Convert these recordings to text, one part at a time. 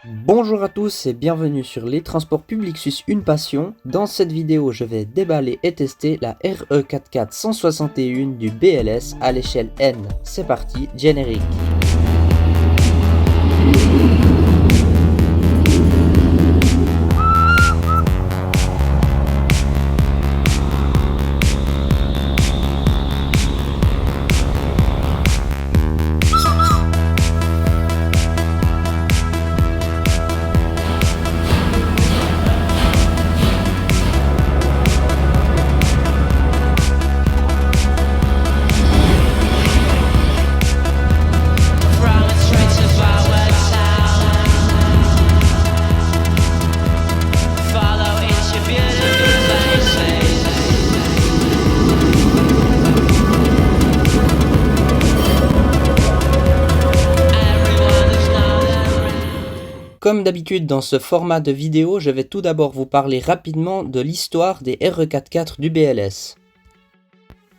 Bonjour à tous et bienvenue sur les transports publics suisses une passion. Dans cette vidéo, je vais déballer et tester la RE44 161 du BLS à l'échelle N. C'est parti, générique. Comme d'habitude dans ce format de vidéo, je vais tout d'abord vous parler rapidement de l'histoire des RE44 du BLS.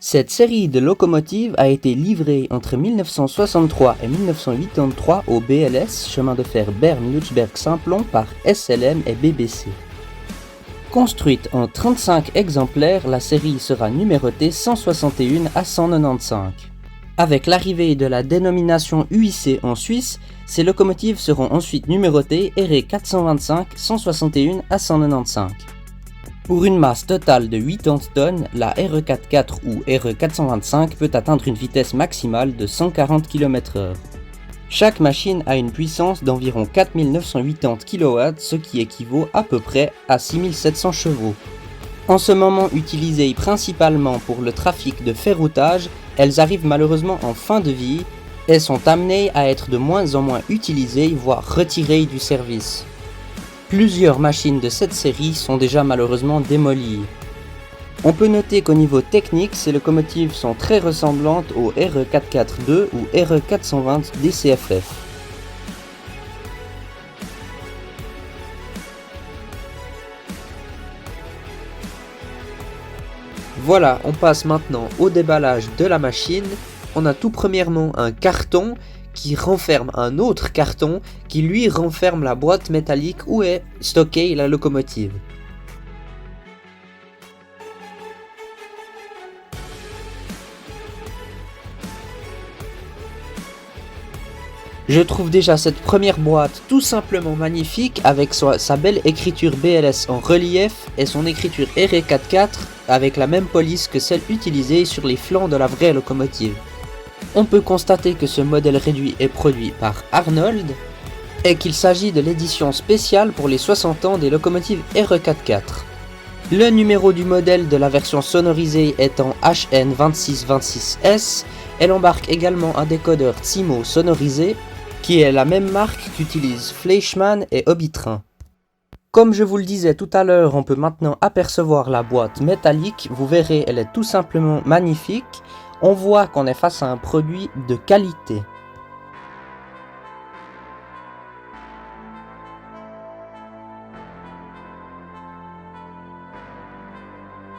Cette série de locomotives a été livrée entre 1963 et 1983 au BLS, chemin de fer Berne-Lutschberg-Simplon par SLM et BBC. Construite en 35 exemplaires, la série sera numérotée 161 à 195. Avec l'arrivée de la dénomination UIC en Suisse, ces locomotives seront ensuite numérotées RE 425 161 à 195. Pour une masse totale de 80 tonnes, la RE44 ou RE 425 peut atteindre une vitesse maximale de 140 km/h. Chaque machine a une puissance d'environ 4980 kW, ce qui équivaut à peu près à 6700 chevaux. En ce moment utilisées principalement pour le trafic de ferroutage, elles arrivent malheureusement en fin de vie et sont amenées à être de moins en moins utilisées, voire retirées du service. Plusieurs machines de cette série sont déjà malheureusement démolies. On peut noter qu'au niveau technique, ces locomotives sont très ressemblantes au RE442 ou RE420 DCFF. Voilà, on passe maintenant au déballage de la machine. On a tout premièrement un carton qui renferme un autre carton qui lui renferme la boîte métallique où est stockée la locomotive. Je trouve déjà cette première boîte tout simplement magnifique avec sa belle écriture BLS en relief et son écriture RE44 avec la même police que celle utilisée sur les flancs de la vraie locomotive. On peut constater que ce modèle réduit est produit par Arnold et qu'il s'agit de l'édition spéciale pour les 60 ans des locomotives RE44. Le numéro du modèle de la version sonorisée est en HN2626S. Elle embarque également un décodeur Tsimo sonorisé qui est la même marque qu'utilisent Fleischmann et Hobbytrain. Comme je vous le disais tout à l'heure, on peut maintenant apercevoir la boîte métallique. Vous verrez, elle est tout simplement magnifique. On voit qu'on est face à un produit de qualité.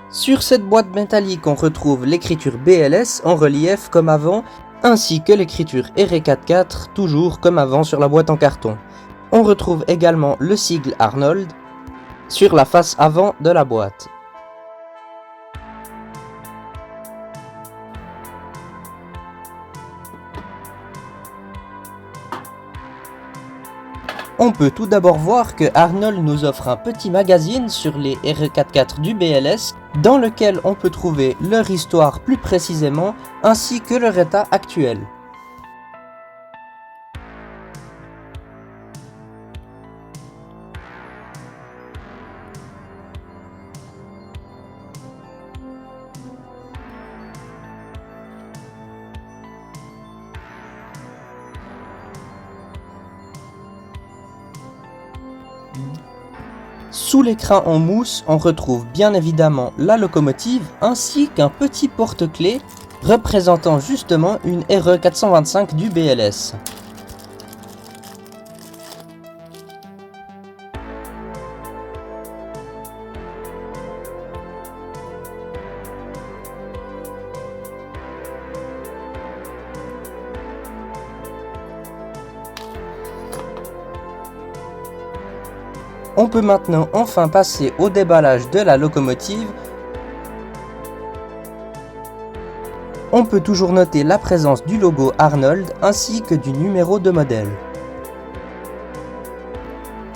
Sur cette boîte métallique, on retrouve l'écriture BLS en relief comme avant, ainsi que l'écriture RE44 toujours comme avant sur la boîte en carton. On retrouve également le sigle Arnold sur la face avant de la boîte. On peut tout d'abord voir que Arnold nous offre un petit magazine sur les RE44 du BLS dans lequel on peut trouver leur histoire plus précisément ainsi que leur état actuel. Sous l'écran en mousse, on retrouve bien évidemment la locomotive ainsi qu'un petit porte-clés représentant justement une RE 425 du BLS. On peut maintenant enfin passer au déballage de la locomotive. On peut toujours noter la présence du logo Arnold ainsi que du numéro de modèle.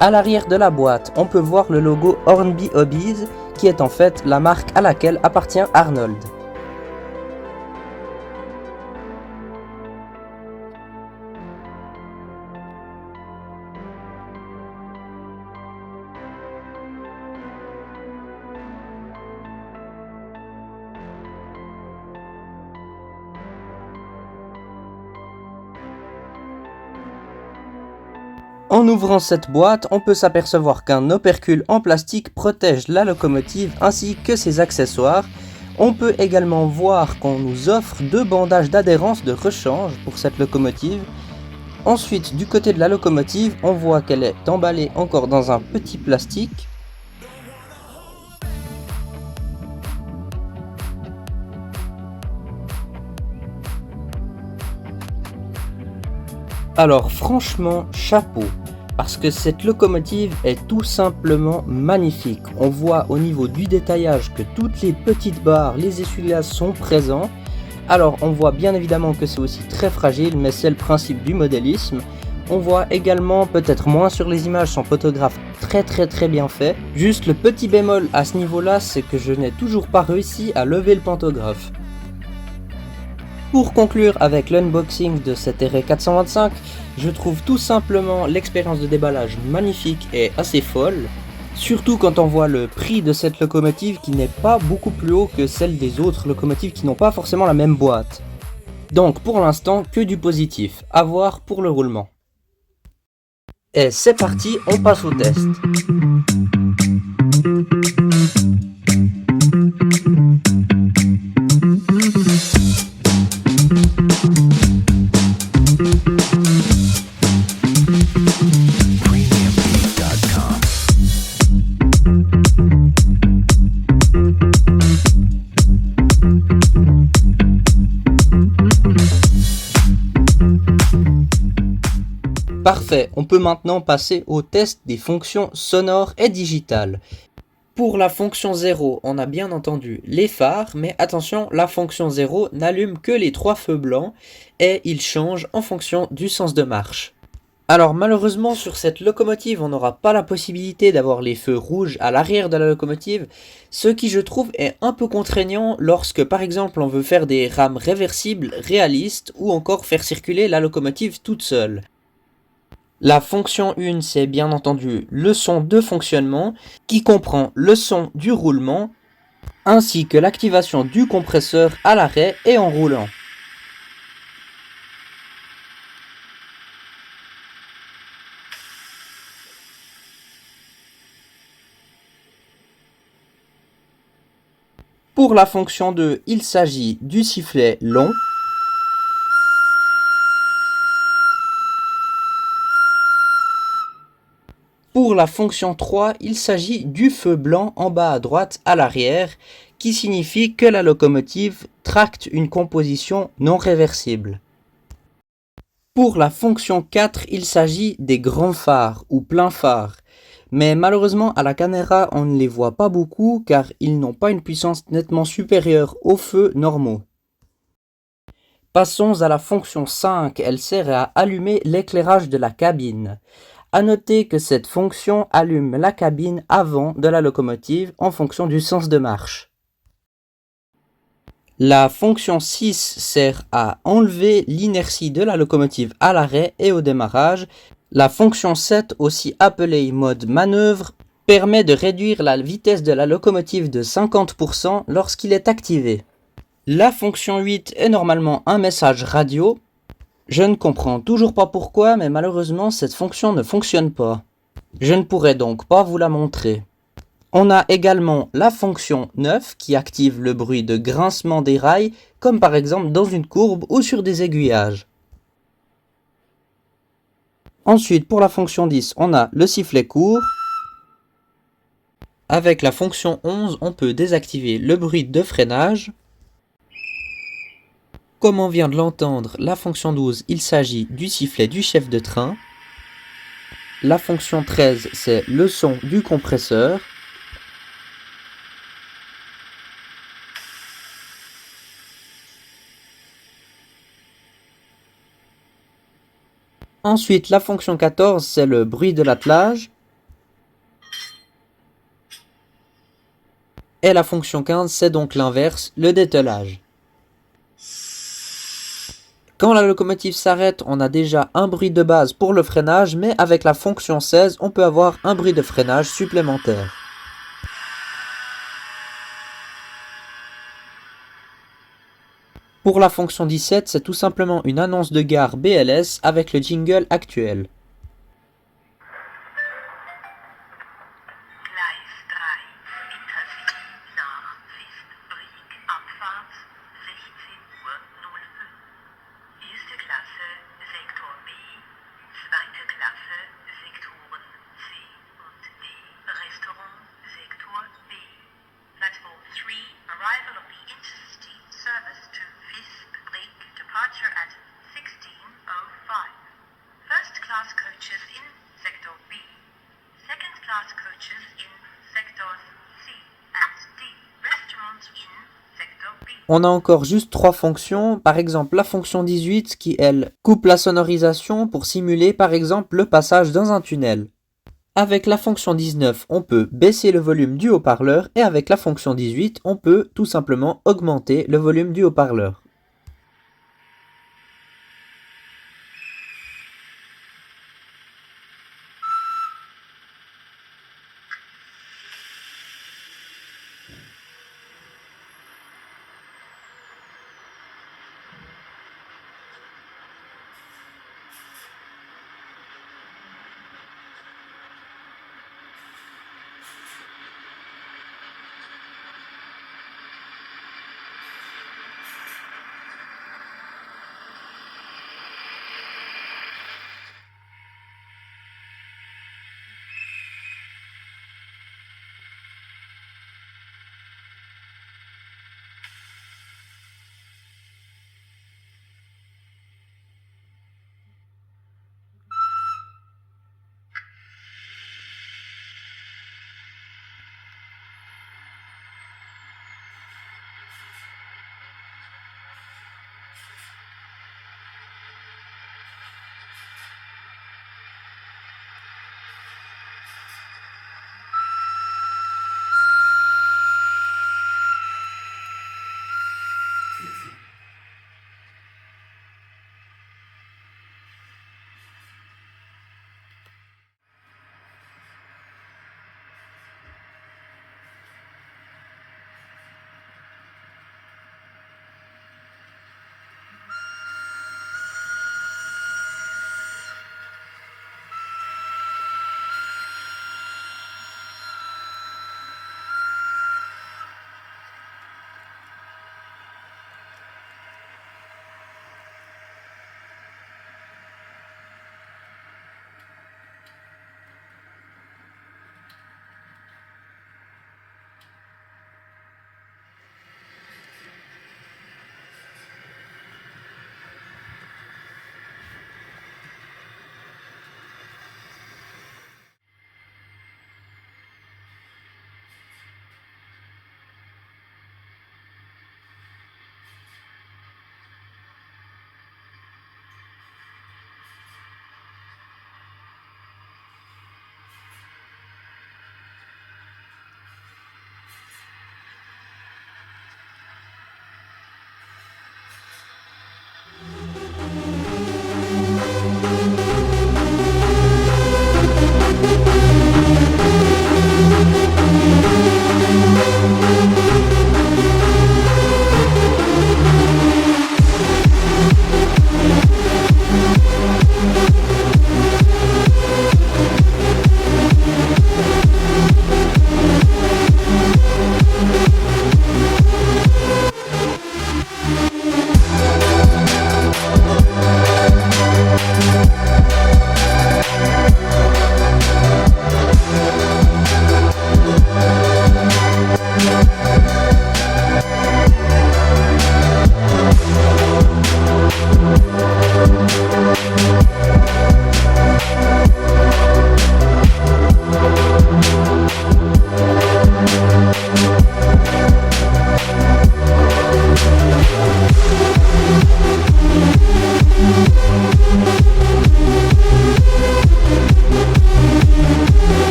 À l'arrière de la boîte, on peut voir le logo Hornby Hobbies, qui est en fait la marque à laquelle appartient Arnold. En ouvrant cette boîte, on peut s'apercevoir qu'un opercule en plastique protège la locomotive ainsi que ses accessoires. On peut également voir qu'on nous offre 2 bandages d'adhérence de rechange pour cette locomotive. Ensuite, du côté de la locomotive, on voit qu'elle est emballée encore dans un petit plastique. Alors franchement, chapeau, parce que cette locomotive est tout simplement magnifique. On voit au niveau du détaillage que toutes les petites barres, les essuie-glaces sont présents. Alors on voit bien évidemment que c'est aussi très fragile, mais c'est le principe du modélisme. On voit également, peut-être moins sur les images, son photographe très bien fait. Juste le petit bémol à ce niveau-là, c'est que je n'ai toujours pas réussi à lever le pantographe. Pour conclure avec l'unboxing de cette RE425, je trouve tout simplement l'expérience de déballage magnifique et assez folle. Surtout quand on voit le prix de cette locomotive qui n'est pas beaucoup plus haut que celle des autres locomotives qui n'ont pas forcément la même boîte. Donc pour l'instant, que du positif, à voir pour le roulement. Et c'est parti, on passe au test. Parfait, on peut maintenant passer au test des fonctions sonores et digitales. Pour la fonction 0, on a bien entendu les phares, mais attention, la fonction 0 n'allume que les 3 feux blancs et il change en fonction du sens de marche. Alors malheureusement sur cette locomotive, on n'aura pas la possibilité d'avoir les feux rouges à l'arrière de la locomotive, ce qui je trouve est un peu contraignant lorsque par exemple on veut faire des rames réversibles réalistes ou encore faire circuler la locomotive toute seule. La fonction 1, c'est bien entendu le son de fonctionnement qui comprend le son du roulement ainsi que l'activation du compresseur à l'arrêt et en roulant. Pour la fonction 2, il s'agit du sifflet long. Pour la fonction 3, il s'agit du feu blanc en bas à droite à l'arrière, qui signifie que la locomotive tracte une composition non réversible. Pour la fonction 4, il s'agit des grands phares ou pleins phares, mais malheureusement à la caméra on ne les voit pas beaucoup car ils n'ont pas une puissance nettement supérieure aux feux normaux. Passons à la fonction 5, elle sert à allumer l'éclairage de la cabine. A noter que cette fonction allume la cabine avant de la locomotive en fonction du sens de marche. La fonction 6 sert à enlever l'inertie de la locomotive à l'arrêt et au démarrage. La fonction 7, aussi appelée mode manœuvre, permet de réduire la vitesse de la locomotive de 50% lorsqu'il est activé. La fonction 8 est normalement un message radio. Je ne comprends toujours pas pourquoi, mais malheureusement cette fonction ne fonctionne pas. Je ne pourrai donc pas vous la montrer. On a également la fonction 9 qui active le bruit de grincement des rails, comme par exemple dans une courbe ou sur des aiguillages. Ensuite, pour la fonction 10, on a le sifflet court. Avec la fonction 11, on peut désactiver le bruit de freinage. Comme on vient de l'entendre, la fonction 12, il s'agit du sifflet du chef de train. La fonction 13, c'est le son du compresseur. Ensuite, la fonction 14, c'est le bruit de l'attelage. Et la fonction 15, c'est donc l'inverse, le dételage. Quand la locomotive s'arrête, on a déjà un bruit de base pour le freinage, mais avec la fonction 16, on peut avoir un bruit de freinage supplémentaire. Pour la fonction 17, c'est tout simplement une annonce de gare BLS avec le jingle actuel. On a encore juste 3 fonctions, par exemple la fonction 18 qui, elle, coupe la sonorisation pour simuler par exemple le passage dans un tunnel. Avec la fonction 19, on peut baisser le volume du haut-parleur et avec la fonction 18, on peut tout simplement augmenter le volume du haut-parleur.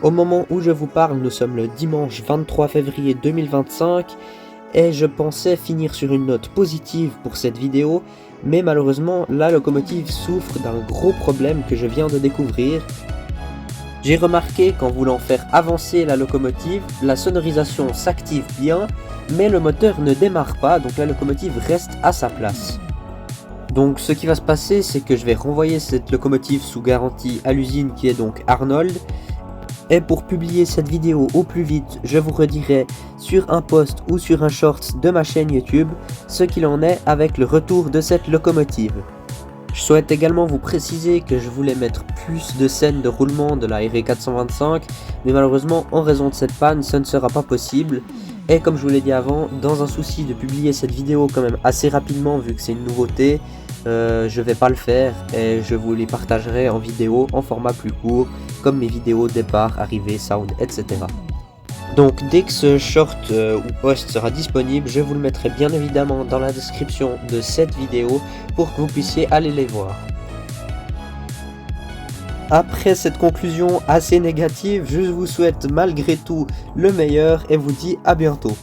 Au moment où je vous parle, nous sommes le dimanche 23 février 2025 et je pensais finir sur une note positive pour cette vidéo, mais malheureusement la locomotive souffre d'un gros problème que je viens de découvrir. J'ai remarqué qu'en voulant faire avancer la locomotive, la sonorisation s'active bien, mais le moteur ne démarre pas, donc la locomotive reste à sa place. Donc ce qui va se passer, c'est que je vais renvoyer cette locomotive sous garantie à l'usine qui est donc Arnold. Et pour publier cette vidéo au plus vite, je vous redirai sur un post ou sur un short de ma chaîne YouTube ce qu'il en est avec le retour de cette locomotive. Je souhaite également vous préciser que je voulais mettre plus de scènes de roulement de la RE425, mais malheureusement en raison de cette panne, ce ne sera pas possible. Et comme je vous l'ai dit avant, dans un souci de publier cette vidéo quand même assez rapidement vu que c'est une nouveauté, je vais pas le faire et je vous les partagerai en vidéo en format plus court, comme mes vidéos départ, arrivée, sound, etc. Donc dès que ce short ou post sera disponible, je vous le mettrai bien évidemment dans la description de cette vidéo pour que vous puissiez aller les voir. Après cette conclusion assez négative, je vous souhaite malgré tout le meilleur et vous dis à bientôt.